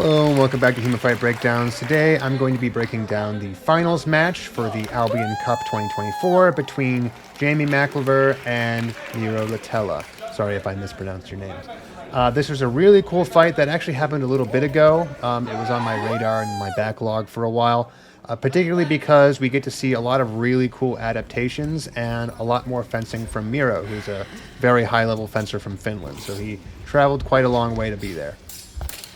Hello and welcome back to HEMAFightBreakdowns. Today I'm going to be breaking down the finals match for the Albion Cup 2024 between Jamie MacIver and Miro Lahtela. Sorry if I mispronounced your names. This was a really cool fight that actually happened a little bit ago. It was on my radar and my backlog for a while, particularly because we get to see a lot of really cool adaptations and a lot more fencing from Miro, who's a very high-level fencer from Finland. So he traveled quite a long way to be there.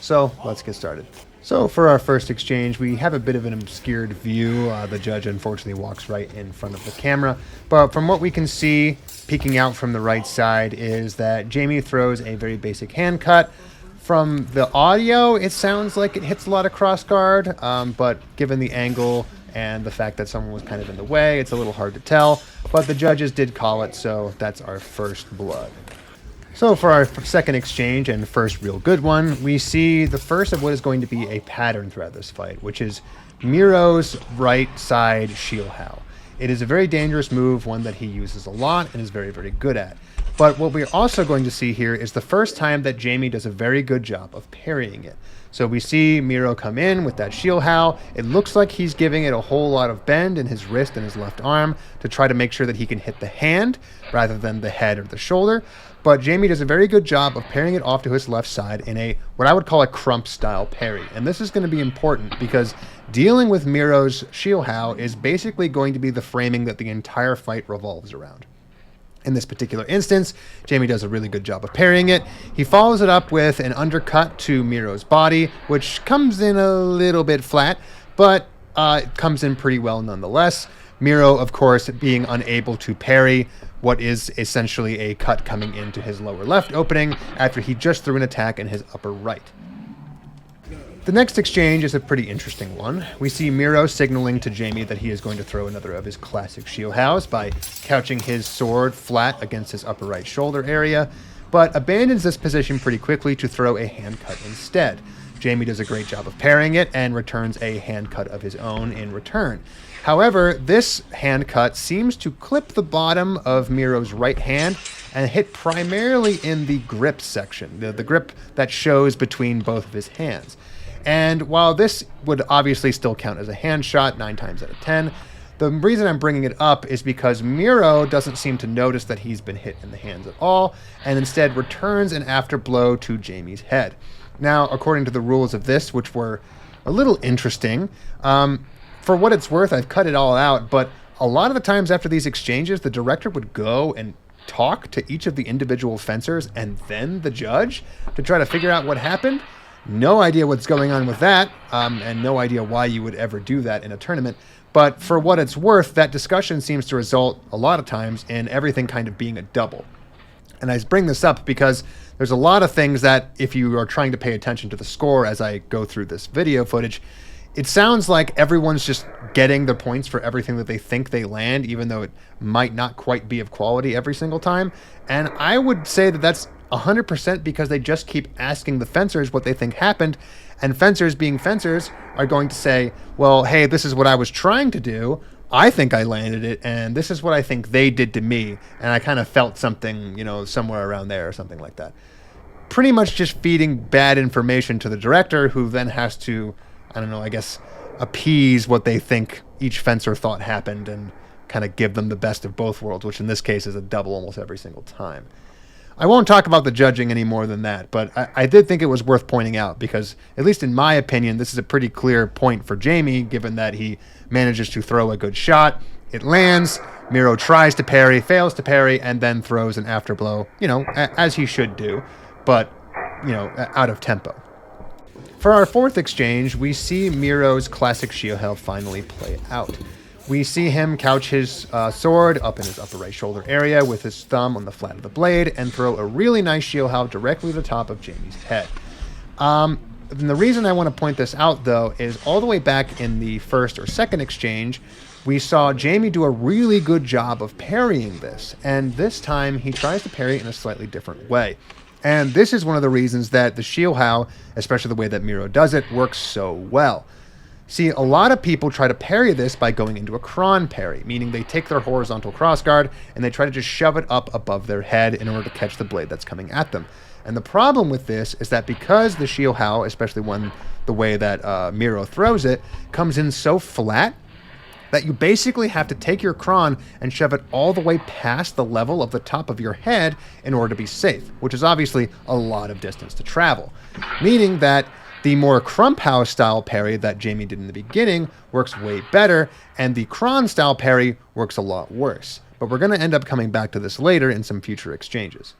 So let's get started. So for our first exchange, we have a bit of an obscured view. The judge unfortunately walks right in front of the camera. But from what we can see, peeking out from the right side, is that Jamie throws a very basic hand cut. From the audio, it sounds like it hits a lot of cross guard, but given the angle and the fact that someone was kind of in the way, it's a little hard to tell. But the judges did call it, so that's our first blood. So for our second exchange and first real good one, we see the first of what is going to be a pattern throughout this fight, which is Miro's right side shield how. It is a very dangerous move, one that he uses a lot and is very, very good at. But what we're also going to see here is the first time that Jamie does a very good job of parrying it. So we see Miro come in with that shield how. It looks like he's giving it a whole lot of bend in his wrist and his left arm to try to make sure that he can hit the hand rather than the head or the shoulder. But Jamie does a very good job of parrying it off to his left side in a what I would call a crump style parry. And this is going to be important because dealing with Miro's shield how is basically going to be the framing that the entire fight revolves around. In this particular instance, Jamie does a really good job of parrying it. He follows it up with an undercut to Miro's body, which comes in a little bit flat, but it comes in pretty well nonetheless. Miro, of course, being unable to parry what is essentially a cut coming into his lower left opening after he just threw an attack in his upper right. The next exchange is a pretty interesting one. We see Miro signaling to Jamie that he is going to throw another of his classic shield hows by couching his sword flat against his upper right shoulder area, but abandons this position pretty quickly to throw a hand cut instead. Jamie does a great job of parrying it and returns a hand cut of his own in return. However, this hand cut seems to clip the bottom of Miro's right hand and hit primarily in the grip section, the grip that shows between both of his hands. And while this would obviously still count as a hand shot 9 times out of 10, the reason I'm bringing it up is because Miro doesn't seem to notice that he's been hit in the hands at all, and instead returns an after blow to Jamie's head. Now, according to the rules of this, which were a little interesting, for what it's worth, I've cut it all out, but a lot of the times after these exchanges, the director would go and talk to each of the individual fencers and then the judge to try to figure out what happened. No idea what's going on with that, and no idea why you would ever do that in a tournament. But for what it's worth, that discussion seems to result a lot of times in everything kind of being a double. And I bring this up because there's a lot of things that if you are trying to pay attention to the score as I go through this video footage, it sounds like everyone's just getting the points for everything that they think they land, even though it might not quite be of quality every single time. And I would say that that's 100% because they just keep asking the fencers what they think happened. And fencers being fencers are going to say, well, hey, this is what I was trying to do. I think I landed it, and this is what I think they did to me. And I kind of felt something, somewhere around there or something like that. Pretty much just feeding bad information to the director, who then has to, I guess, appease what they think each fencer thought happened and kind of give them the best of both worlds, which in this case is a double almost every single time. I won't talk about the judging any more than that, but I did think it was worth pointing out because, at least in my opinion, this is a pretty clear point for Jamie, given that he manages to throw a good shot. It lands, Miro tries to parry, fails to parry, and then throws an afterblow, as he should do, but, out of tempo. For our fourth exchange, we see Miro's classic shield how finally play out. We see him couch his sword up in his upper right shoulder area with his thumb on the flat of the blade and throw a really nice shield how directly to the top of Jamie's head. And the reason I want to point this out, though, is all the way back in the first or second exchange, we saw Jamie do a really good job of parrying this. And this time, he tries to parry in a slightly different way. And this is one of the reasons that the shield how, especially the way that Miro does it, works so well. See, a lot of people try to parry this by going into a cron parry, meaning they take their horizontal crossguard and they try to just shove it up above their head in order to catch the blade that's coming at them. And the problem with this is that because the shield how, especially when the way that Miro throws it, comes in so flat, that you basically have to take your cron and shove it all the way past the level of the top of your head in order to be safe, which is obviously a lot of distance to travel. Meaning that the more crump house style parry that Jamie did in the beginning works way better, and the cron style parry works a lot worse. But we're going to end up coming back to this later in some future exchanges.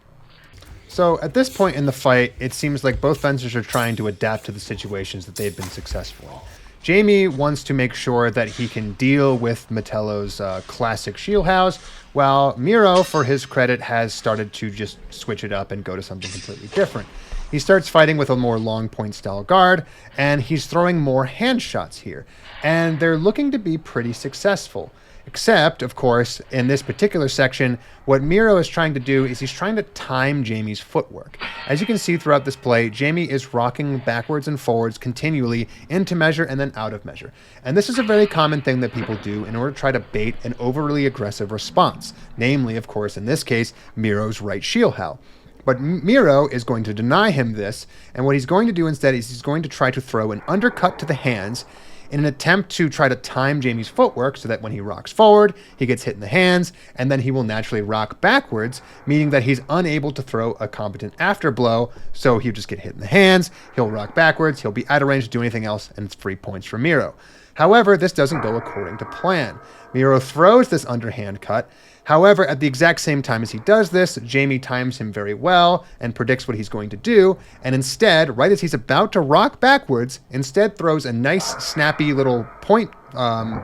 So at this point in the fight, it seems like both fencers are trying to adapt to the situations that they've been successful in. Jamie wants to make sure that he can deal with Metello's classic shield house, while Miro, for his credit, has started to just switch it up and go to something completely different. He starts fighting with a more long point style guard, and he's throwing more hand shots here, and they're looking to be pretty successful. Except, of course, in this particular section, what Miro is trying to do is he's trying to time Jamie's footwork. As you can see throughout this play, Jamie is rocking backwards and forwards continually into measure and then out of measure. And this is a very common thing that people do in order to try to bait an overly aggressive response. Namely, of course, in this case, Miro's right shield how. But Miro is going to deny him this, and what he's going to do instead is he's going to try to throw an undercut to the hands in an attempt to try to time Jamie's footwork so that when he rocks forward, he gets hit in the hands, and then he will naturally rock backwards, meaning that he's unable to throw a competent after blow, so he'll just get hit in the hands, he'll rock backwards, he'll be out of range to do anything else, and it's 3 points for Miro. However, this doesn't go according to plan. Miro throws this underhand cut. However, at the exact same time as he does this, Jamie times him very well and predicts what he's going to do, and instead, right as he's about to rock backwards, instead throws a nice, snappy little point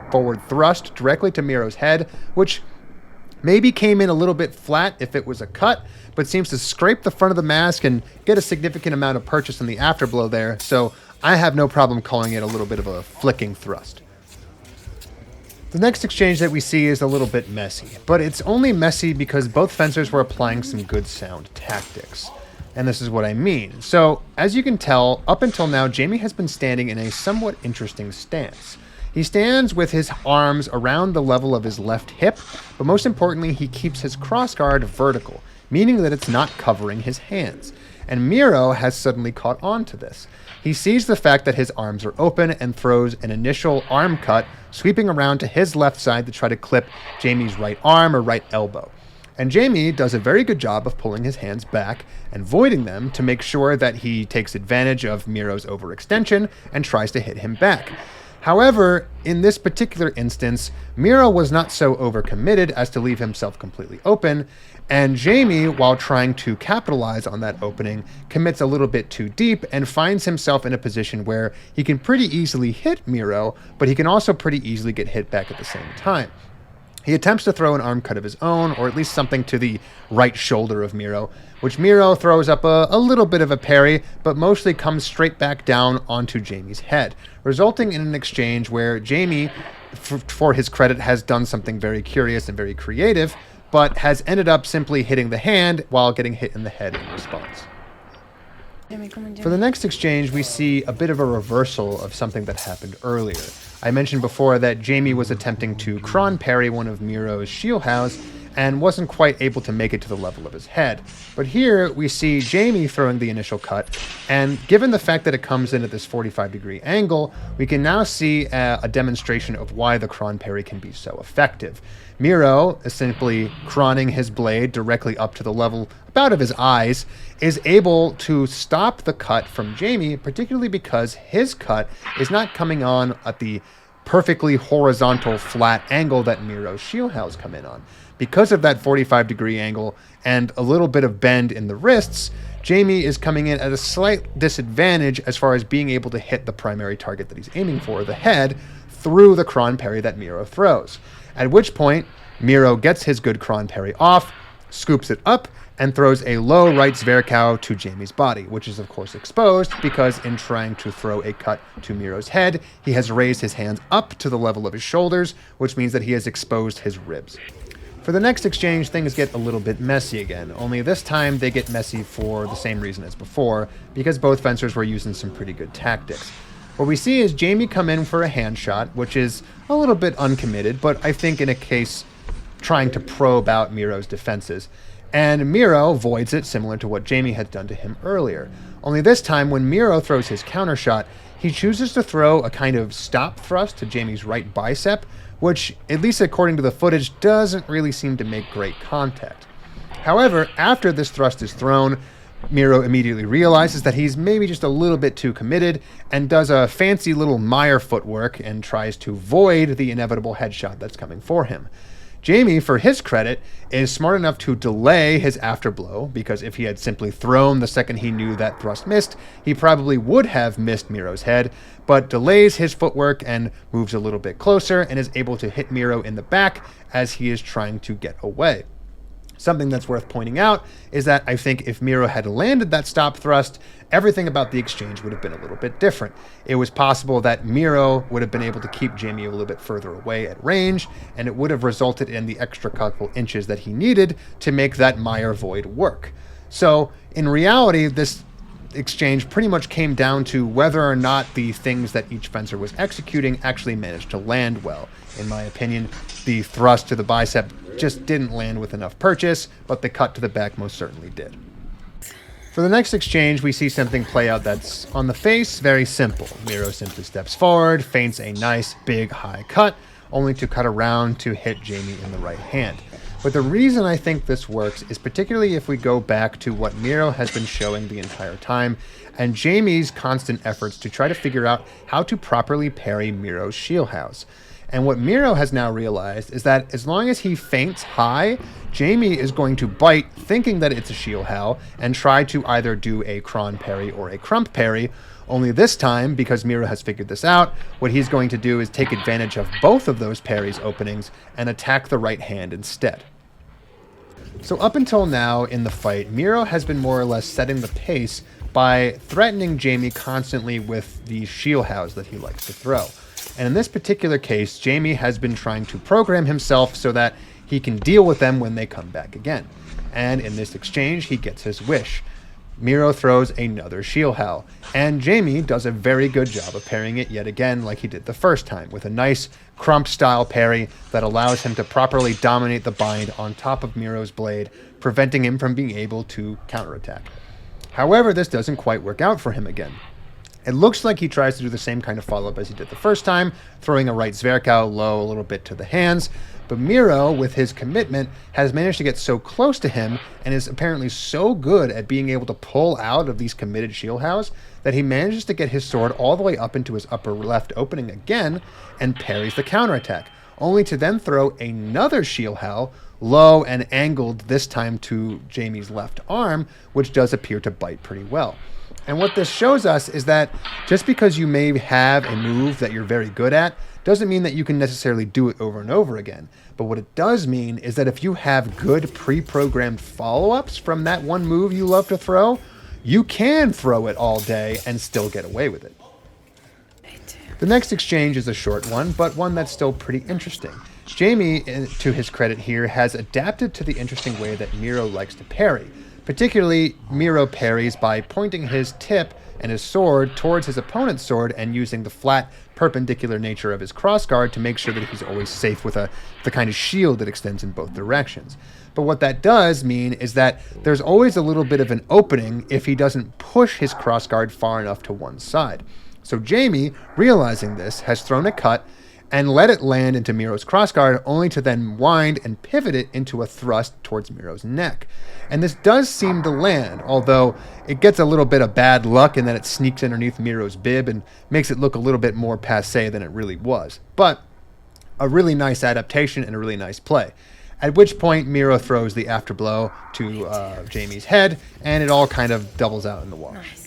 forward thrust directly to Miro's head, which maybe came in a little bit flat if it was a cut, but seems to scrape the front of the mask and get a significant amount of purchase in the afterblow there, so I have no problem calling it a little bit of a flicking thrust. The next exchange that we see is a little bit messy, but it's only messy because both fencers were applying some good sound tactics. And this is what I mean. So, as you can tell, up until now, Jamie has been standing in a somewhat interesting stance. He stands with his arms around the level of his left hip, but most importantly, he keeps his crossguard vertical, meaning that it's not covering his hands. And Miro has suddenly caught on to this. He sees the fact that his arms are open and throws an initial arm cut, sweeping around to his left side to try to clip Jamie's right arm or right elbow. And Jamie does a very good job of pulling his hands back and voiding them to make sure that he takes advantage of Miro's overextension and tries to hit him back. However, in this particular instance, Miro was not so overcommitted as to leave himself completely open, and Jamie, while trying to capitalize on that opening, commits a little bit too deep and finds himself in a position where he can pretty easily hit Miro, but he can also pretty easily get hit back at the same time. He attempts to throw an arm cut of his own, or at least something to the right shoulder of Miro, which Miro throws up a little bit of a parry, but mostly comes straight back down onto Jamie's head, resulting in an exchange where Jamie, for his credit, has done something very curious and very creative, but has ended up simply hitting the hand while getting hit in the head in response. For the next exchange, we see a bit of a reversal of something that happened earlier. I mentioned before that Jamie was attempting to cron parry one of Miro's shield house and wasn't quite able to make it to the level of his head. But here we see Jamie throwing the initial cut, and given the fact that it comes in at this 45-degree angle, we can now see a demonstration of why the cron parry can be so effective. Miro is simply cronning his blade directly up to the level about of his eyes, is able to stop the cut from Jamie, particularly because his cut is not coming on at the perfectly horizontal flat angle that Miro's shield house come in on. Because of that 45-degree angle and a little bit of bend in the wrists, Jamie is coming in at a slight disadvantage as far as being able to hit the primary target that he's aiming for, the head, through the cron parry that Miro throws. At which point, Miro gets his good cron parry off, scoops it up, and throws a low right Zverkow to Jamie's body, which is of course exposed because in trying to throw a cut to Miro's head, he has raised his hands up to the level of his shoulders, which means that he has exposed his ribs. For the next exchange, things get a little bit messy again, only this time they get messy for the same reason as before, because both fencers were using some pretty good tactics. What we see is Jamie come in for a hand shot, which is a little bit uncommitted, but I think in a case trying to probe out Miro's defenses. And Miro voids it, similar to what Jamie had done to him earlier. Only this time, when Miro throws his counter shot, he chooses to throw a kind of stop thrust to Jamie's right bicep, which, at least according to the footage, doesn't really seem to make great contact. However, after this thrust is thrown, Miro immediately realizes that he's maybe just a little bit too committed and does a fancy little Meyer footwork and tries to void the inevitable headshot that's coming for him. Jamie, for his credit, is smart enough to delay his afterblow, because if he had simply thrown the second he knew that thrust missed, he probably would have missed Miro's head, but delays his footwork and moves a little bit closer and is able to hit Miro in the back as he is trying to get away. Something that's worth pointing out is that I think if Miro had landed that stop thrust, everything about the exchange would have been a little bit different. It was possible that Miro would have been able to keep Jamie a little bit further away at range, and it would have resulted in the extra couple inches that he needed to make that Meyer void work. So, in reality, this exchange pretty much came down to whether or not the things that each fencer was executing actually managed to land well. In my opinion, the thrust to the bicep just didn't land with enough purchase, but the cut to the back most certainly did. For the next exchange, we see something play out that's, on the face, very simple. Miro simply steps forward, feints a nice, big, high cut, only to cut around to hit Jamie in the right hand. But the reason I think this works is particularly if we go back to what Miro has been showing the entire time, and Jamie's constant efforts to try to figure out how to properly parry Miro's shield house. And what Miro has now realized is that as long as he feints high, Jamie is going to bite thinking that it's a shield how and try to either do a cron parry or a crump parry. Only this time, because Miro has figured this out, what he's going to do is take advantage of both of those parries openings and attack the right hand instead. So up until now in the fight, Miro has been more or less setting the pace by threatening Jamie constantly with the shield house that he likes to throw. And in this particular case, Jamie has been trying to program himself so that he can deal with them when they come back again. And in this exchange, he gets his wish. Miro throws another shield how, and Jamie does a very good job of parrying it yet again like he did the first time, with a nice crump-style parry that allows him to properly dominate the bind on top of Miro's blade, preventing him from being able to counterattack. However, this doesn't quite work out for him again. It looks like he tries to do the same kind of follow-up as he did the first time, throwing a right Zwerkow low a little bit to the hands, but Miro, with his commitment, has managed to get so close to him and is apparently so good at being able to pull out of these committed shield house that he manages to get his sword all the way up into his upper left opening again and parries the counterattack, only to then throw another shield how low and angled this time to Jamie's left arm, which does appear to bite pretty well. And what this shows us is that just because you may have a move that you're very good at doesn't mean that you can necessarily do it over and over again. But what it does mean is that if you have good pre-programmed follow-ups from that one move you love to throw, you can throw it all day and still get away with it. The next exchange is a short one, but one that's still pretty interesting. Jamie, to his credit here, has adapted to the interesting way that Miro likes to parry. Particularly, Miro parries by pointing his tip and his sword towards his opponent's sword and using the flat, perpendicular nature of his crossguard to make sure that he's always safe with the kind of shield that extends in both directions. But what that does mean is that there's always a little bit of an opening if he doesn't push his crossguard far enough to one side. So Jamie, realizing this, has thrown a cut and let it land into Miro's crossguard, only to then wind and pivot it into a thrust towards Miro's neck. And this does seem to land, although it gets a little bit of bad luck in that it sneaks underneath Miro's bib and makes it look a little bit more passé than it really was. But a really nice adaptation and a really nice play. At which point Miro throws the afterblow to Jamie's head, and it all kind of doubles out in the wash.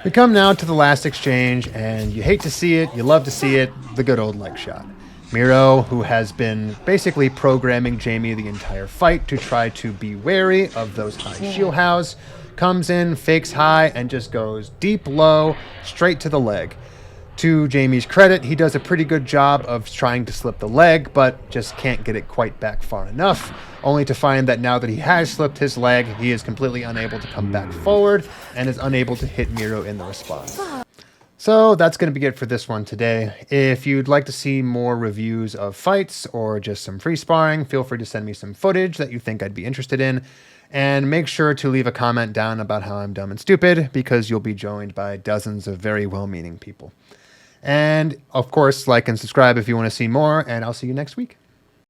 We come now to the last exchange, and you hate to see it, you love to see it, the good old leg shot. Miro, who has been basically programming Jamie the entire fight to try to be wary of those high shield hows, comes in, fakes high, and just goes deep low, straight to the leg. To Jamie's credit, he does a pretty good job of trying to slip the leg, but just can't get it quite back far enough, only to find that now that he has slipped his leg, he is completely unable to come back forward and is unable to hit Miro in the response. So that's going to be it for this one today. If you'd like to see more reviews of fights or just some free sparring, feel free to send me some footage that you think I'd be interested in. And make sure to leave a comment down about how I'm dumb and stupid, because you'll be joined by dozens of very well-meaning people. And of course, like and subscribe if you want to see more, and I'll see you next week.